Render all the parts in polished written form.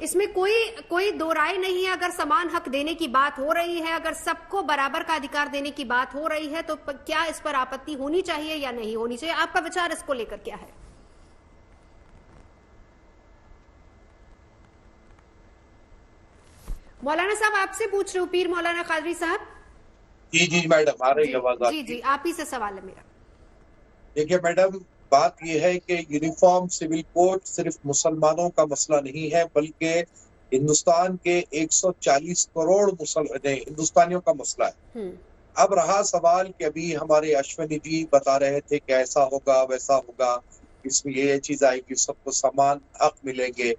इसमें कोई दो राय नहीं है। अगर समान हक देने की बात हो रही है, अगर सबको बराबर का अधिकार देने की बात हो रही है, तो क्या इस पर आपत्ति होनी चाहिए या नहीं होनी चाहिए? आपका विचार इसको लेकर क्या है? मौलाना साहब आपसे पूछ रहे हो, पीर मौलाना कादरी साहब। जी जी मैडम, आ रही आवाज? जी जी, आप ही से सवाल है मेरा। देखिए मैडम, बात यह है कि यूनिफॉर्म सिविल कोड सिर्फ मुसलमानों का मसला नहीं है, बल्कि हिंदुस्तान के 140 करोड़ हिंदुस्तानियों का मसला है। अब रहा सवाल कि अभी हमारे अश्विनी जी बता रहे थे कि ऐसा होगा वैसा होगा, इसमें ये चीज आएगी, सबको समान हक मिलेंगे।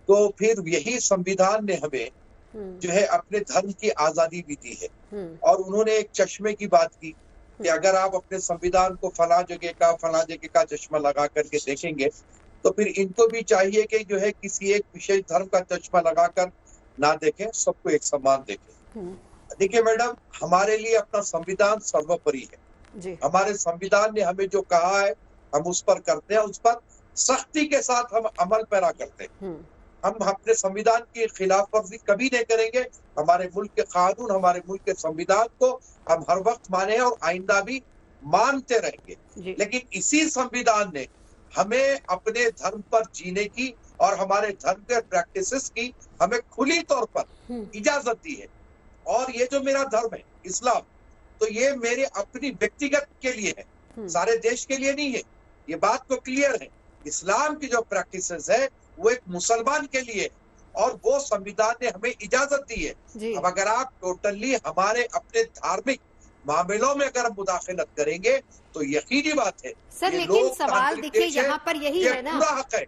तो फिर यही संविधान ने हमें जो है अपने धर्म की आजादी भी दी है। और उन्होंने एक चश्मे की बात की कि अगर आप अपने संविधान को फला जगह का चश्मा लगा करके देखेंगे, तो फिर इनको भी चाहिए कि जो है किसी एक विशेष धर्म का चश्मा लगाकर ना देखें, सबको एक समान देखें। देखिए मैडम, हमारे लिए अपना संविधान सर्वोपरि है। हमारे संविधान ने हमें जो कहा है हम उस पर करते हैं, उस पर सख्ती के साथ हम अमल पैरा करते हैं। हम अपने संविधान की खिलाफ वर्जी कभी नहीं करेंगे। हमारे मुल्क के कानून, हमारे मुल्क के संविधान को हम हर वक्त माने और आइंदा भी मानते रहेंगे। लेकिन इसी संविधान ने हमें अपने धर्म पर जीने की और हमारे धर्म के प्रैक्टिसेस की हमें खुली तौर पर इजाजत दी है। और ये जो मेरा धर्म है इस्लाम, तो ये मेरे अपनी व्यक्तिगत के लिए है, सारे देश के लिए नहीं है। ये बात तो क्लियर है। इस्लाम की जो प्रैक्टिसेस है वो एक मुसलमान के लिए, और वो संविधान ने हमें इजाजत दी है। अब अगर आप टोटली हमारे अपने धार्मिक मामलों में अगर मुदाखलत करेंगे तो यकीनी बात है सर, लेकिन सवाल देखिए यहाँ पर यही है ना, पूरा हक है।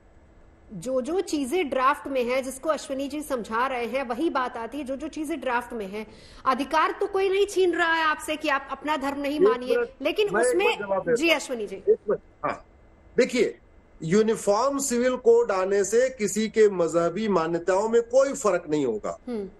जो चीजें ड्राफ्ट में है, जिसको अश्विनी जी समझा रहे हैं, वही बात आती है। जो चीजें ड्राफ्ट में है, अधिकार तो कोई नहीं छीन रहा है आपसे कि आप अपना धर्म नहीं मानिए, लेकिन उसमें जी अश्विनी जी देखिए, यूनिफॉर्म सिविल कोड आने से किसी के मजहबी मान्यताओं में कोई फर्क नहीं होगा।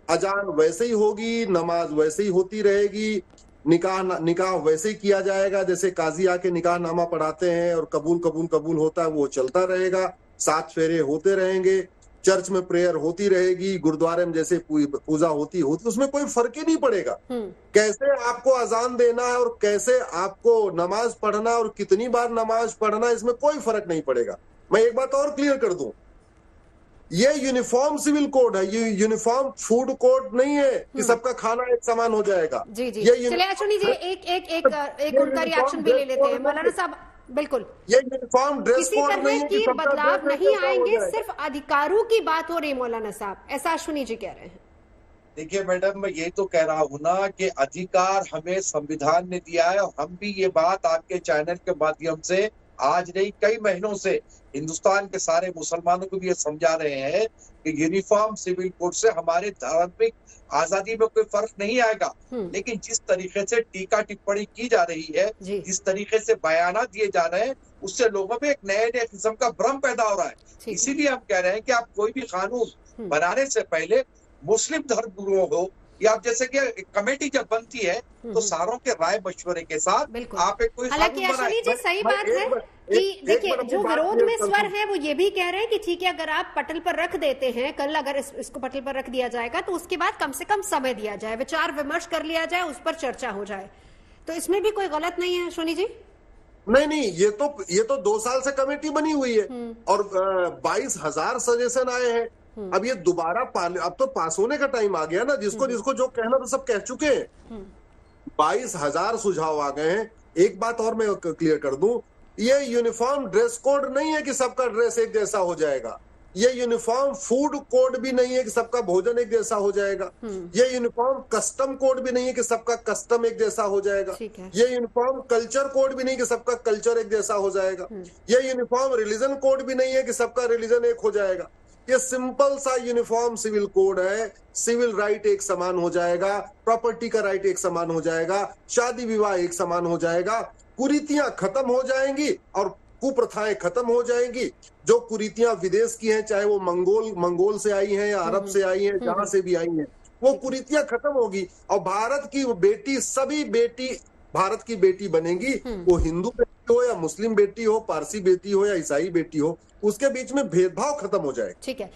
अजान वैसे ही होगी, नमाज वैसे ही होती रहेगी, निकाह वैसे ही किया जाएगा, जैसे काजी आके निकाह नामा पढ़ाते हैं और कबूल होता है, वो चलता रहेगा। 7 फेरे होते रहेंगे, चर्च में प्रेयर होती रहेगी, गुरुद्वारे में जैसे पूजा होती, उसमें कोई फर्क ही नहीं पड़ेगा। कैसे आपको अजान देना है और कैसे आपको नमाज पढ़ना और कितनी बार नमाज पढ़ना, इसमें कोई फर्क नहीं पड़ेगा। मैं एक बात और क्लियर कर दूं, ये यूनिफॉर्म सिविल कोड है, ये यूनिफॉर्म फूड कोड नहीं है कि सबका खाना एक समान हो जाएगा। जी चलिए अश्विनी जी एक उनका रिएक्शन भी ले लेते हैं। मौलाना साहब, बिल्कुल, ये यूनिफॉर्म ड्रेस कोड नहीं है कि बदलाव नहीं आएंगे, सिर्फ अधिकारों की बात हो रही है मौलाना साहब, ऐसा अश्विनी जी कह रहे हैं। देखिए मैडम, मैं ये तो कह रहा हूँ ना कि अधिकार हमें संविधान ने दिया है, और हम भी ये बात आपके चैनल के माध्यम से आज नहीं कई महीनों से हिंदुस्तान के सारे मुसलमानों को भी ये समझा रहे हैं कि यूनिफॉर्म सिविल कोड से हमारे धार्मिक आजादी में कोई फर्क नहीं आएगा। लेकिन जिस तरीके से टीका टिप्पणी की जा रही है, जिस तरीके से बयाना दिए जा रहे हैं, उससे लोगों में एक नए किस्म का भ्रम पैदा हो रहा है। इसीलिए हम कह रहे हैं कि आप कोई भी कानून बनाने से पहले मुस्लिम धर्म गुरुओं हो या जैसे कि कमेटी जब बनती है तो सारों के राय मशवरे के साथ आप एक कोई हालांकि अश्विनी जी सही बात है कि देखिए जो विरोध में स्वर है वो ये भी कह रहे हैं कि ठीक है, अगर आप पटल पर रख देते हैं, कल अगर इसको पटल पर रख दिया जाएगा तो उसके बाद कम से कम समय दिया जाए, विचार विमर्श कर लिया जाए, उस पर चर्चा हो जाए, तो इसमें भी कोई गलत नहीं है अश्विनी जी? नहीं, ये तो 2 साल से कमेटी बनी हुई है और 22,000 सजेशन आए हैं। अब ये दोबारा अब तो पास होने का टाइम आ गया ना, जिसको जो कहना तो सब कह चुके हैं। 22,000 सुझाव आ गए हैं। एक बात और मैं क्लियर कर दूं, ये यूनिफॉर्म ड्रेस कोड नहीं है कि सबका ड्रेस एक जैसा हो जाएगा। ये यूनिफॉर्म फूड कोड भी नहीं है कि सबका भोजन एक जैसा हो जाएगा। ये यूनिफॉर्म कस्टम कोड भी नहीं है कि सबका कस्टम एक जैसा हो जाएगा। ये यूनिफॉर्म कल्चर कोड भी नहीं कि सबका कल्चर एक जैसा हो जाएगा। ये यूनिफॉर्म रिलीजन कोड भी नहीं है कि सबका रिलीजन एक हो जाएगा। ये सिंपल सा यूनिफॉर्म सिविल कोड है। सिविल राइट एक समान हो जाएगा, प्रॉपर्टी का राइट एक समान हो जाएगा, शादी विवाह एक समान हो जाएगा, कुरीतियां खत्म हो जाएंगी और कुप्रथाएं खत्म हो जाएंगी। जो कुरीतियां विदेश की हैं, चाहे वो मंगोल से आई हैं या अरब से आई हैं, जहां से भी आई हैं, वो कुरीतियां खत्म होगी और भारत की बेटी, सभी बेटी भारत की बेटी बनेगी। वो हिंदू बेटी हो या मुस्लिम बेटी हो, पारसी बेटी हो या ईसाई बेटी हो, उसके बीच में भेदभाव खत्म हो जाएगा। ठीक है।